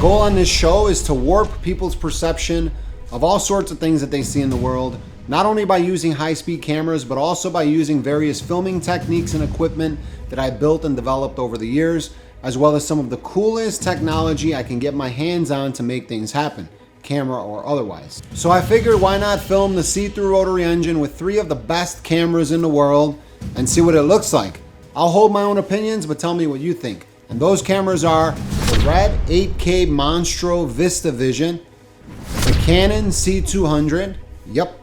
goal on this show is to warp people's perception of all sorts of things that they see in the world, not only by using high-speed cameras, but also by using various filming techniques and equipment that I built and developed over the years, as well as some of the coolest technology I can get my hands on to make things happen, camera or otherwise. So I figured, why not film the see-through rotary engine with 3 of the best cameras in the world and see what it looks like. I'll hold my own opinions, but tell me what you think. And those cameras are the red 8K Monstro VistaVision, the Canon C200, yep.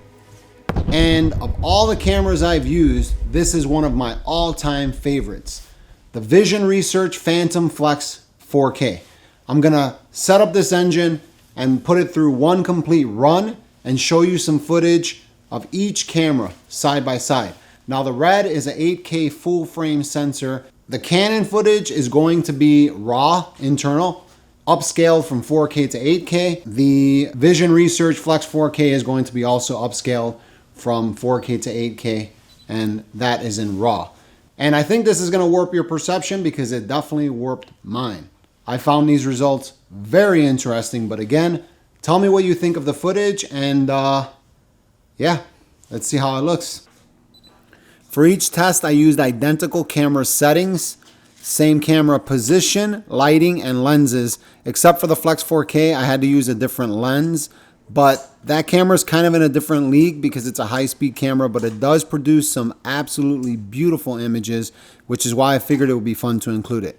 And of all the cameras I've used, this is one of my all-time favorites, the Vision Research Phantom Flex 4K. I'm gonna set up this engine and put it through one complete run and show you some footage of each camera side by side. Now the red is an 8K full frame sensor. The Canon footage is going to be raw, internal, upscaled from 4K to 8K. The Vision Research Flex 4K is going to be also upscaled from 4K to 8K, and that is in raw. And I think this is gonna warp your perception because it definitely warped mine. I found these results very interesting, but again, tell me what you think of the footage, and yeah, let's see how it looks. For each test, I used identical camera settings, same camera position, lighting, and lenses. Except for the Flex 4K, I had to use a different lens, but that camera is kind of in a different league because it's a high-speed camera, but it does produce some absolutely beautiful images, which is why I figured it would be fun to include it.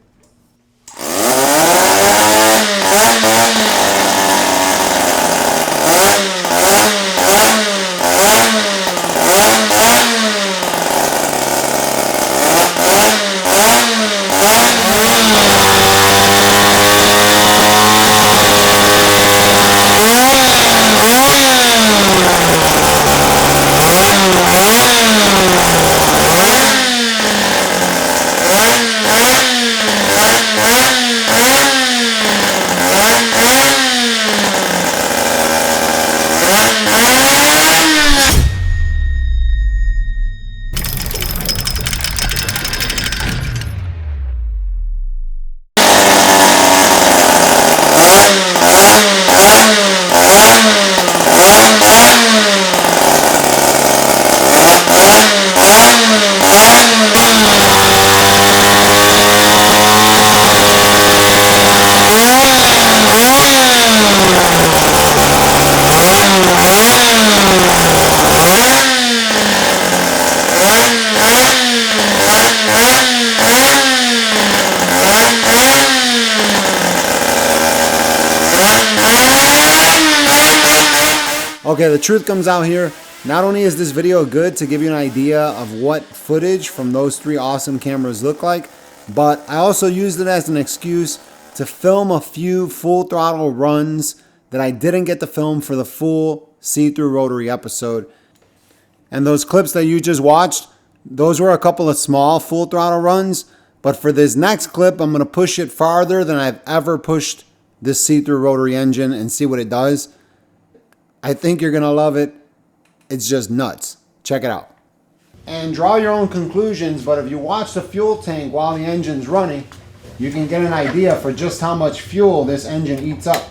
Okay, the truth comes out here. Not only is this video good to give you an idea of what footage from those 3 awesome cameras look like, but I also used it as an excuse to film a few full throttle runs that I didn't get to film for the full see-through rotary episode. And those clips that you just watched, those were a couple of small full throttle runs, but for this next clip, I'm gonna push it farther than I've ever pushed this see-through rotary engine and see what it does. I think you're gonna love it. It's just nuts. Check it out. And draw your own conclusions, but if you watch the fuel tank while the engine's running, you can get an idea for just how much fuel this engine eats up.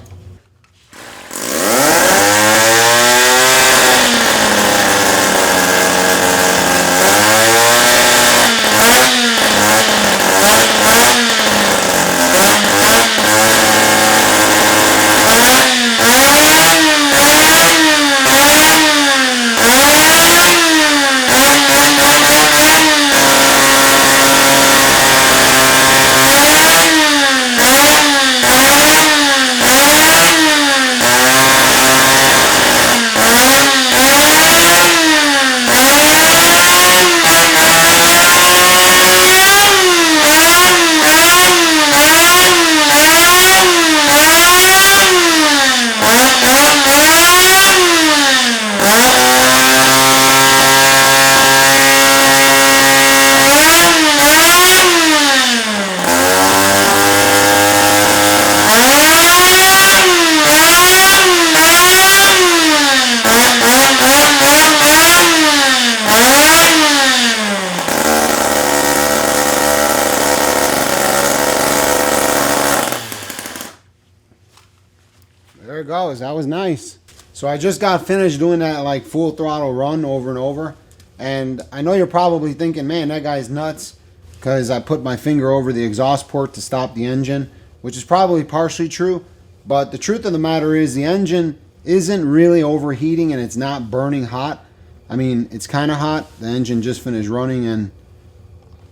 There it goes. That was nice. So I just got finished doing that like full throttle run over and over. And I know you're probably thinking, man, that guy's nuts, because I put my finger over the exhaust port to stop the engine, which is probably partially true. But the truth of the matter is the engine isn't really overheating and it's not burning hot. I mean, it's kind of hot. The engine just finished running and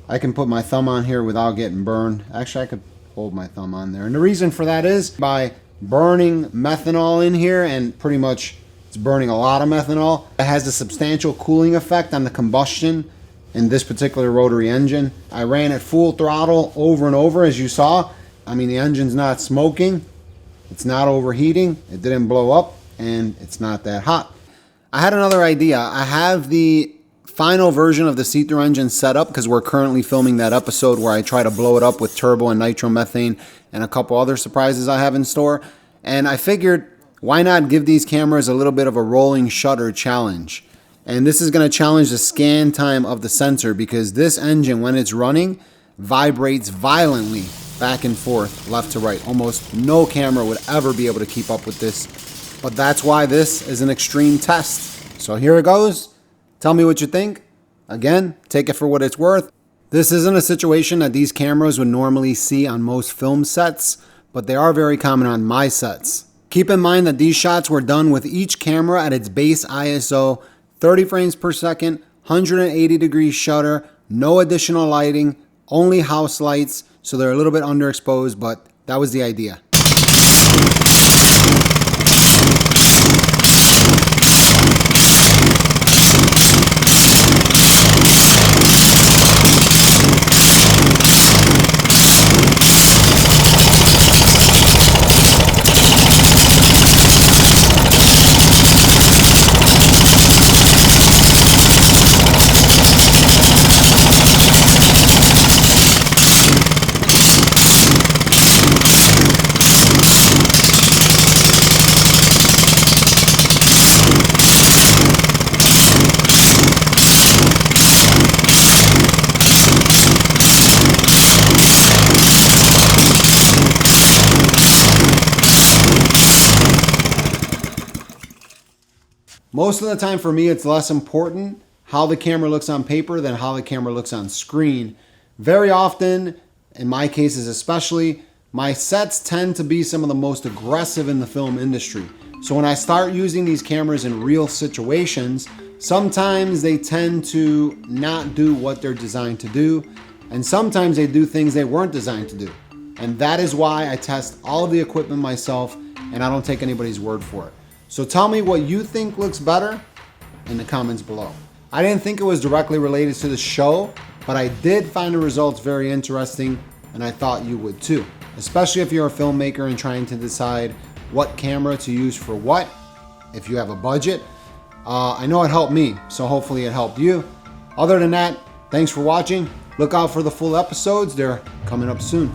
I can put my thumb on here without getting burned. Actually, I could hold my thumb on there. And the reason for that is by burning methanol in here, and pretty much it's burning a lot of methanol. It has a substantial cooling effect on the combustion in this particular rotary engine. I ran it full throttle over and over, as you saw. I mean, the engine's not smoking, it's not overheating, it didn't blow up, and it's not that hot. I had another idea. I have the final version of the C200 engine set up because we're currently filming that episode where I try to blow it up with turbo and nitromethane and a couple other surprises I have in store. And I figured, why not give these cameras a little bit of a rolling shutter challenge? And this is going to challenge the scan time of the sensor, because this engine, when it's running, vibrates violently back and forth, left to right. Almost no camera would ever be able to keep up with this. But that's why this is an extreme test. So here it goes. Tell me what you think. Again, take it for what it's worth. This isn't a situation that these cameras would normally see on most film sets, but they are very common on my sets. Keep in mind that these shots were done with each camera at its base ISO, 30 frames per second, 180 degree shutter, no additional lighting, only house lights, so they're a little bit underexposed, but that was the idea. Most of the time for me, it's less important how the camera looks on paper than how the camera looks on screen. Very often, in my cases especially, my sets tend to be some of the most aggressive in the film industry. So when I start using these cameras in real situations, sometimes they tend to not do what they're designed to do, and sometimes they do things they weren't designed to do. And that is why I test all of the equipment myself, and I don't take anybody's word for it. So tell me what you think looks better in the comments below. I didn't think it was directly related to the show, but I did find the results very interesting, and I thought you would too. Especially if you're a filmmaker and trying to decide what camera to use for what, if you have a budget. I know it helped me, so hopefully it helped you. Other than that, thanks for watching. Look out for the full episodes. They're coming up soon.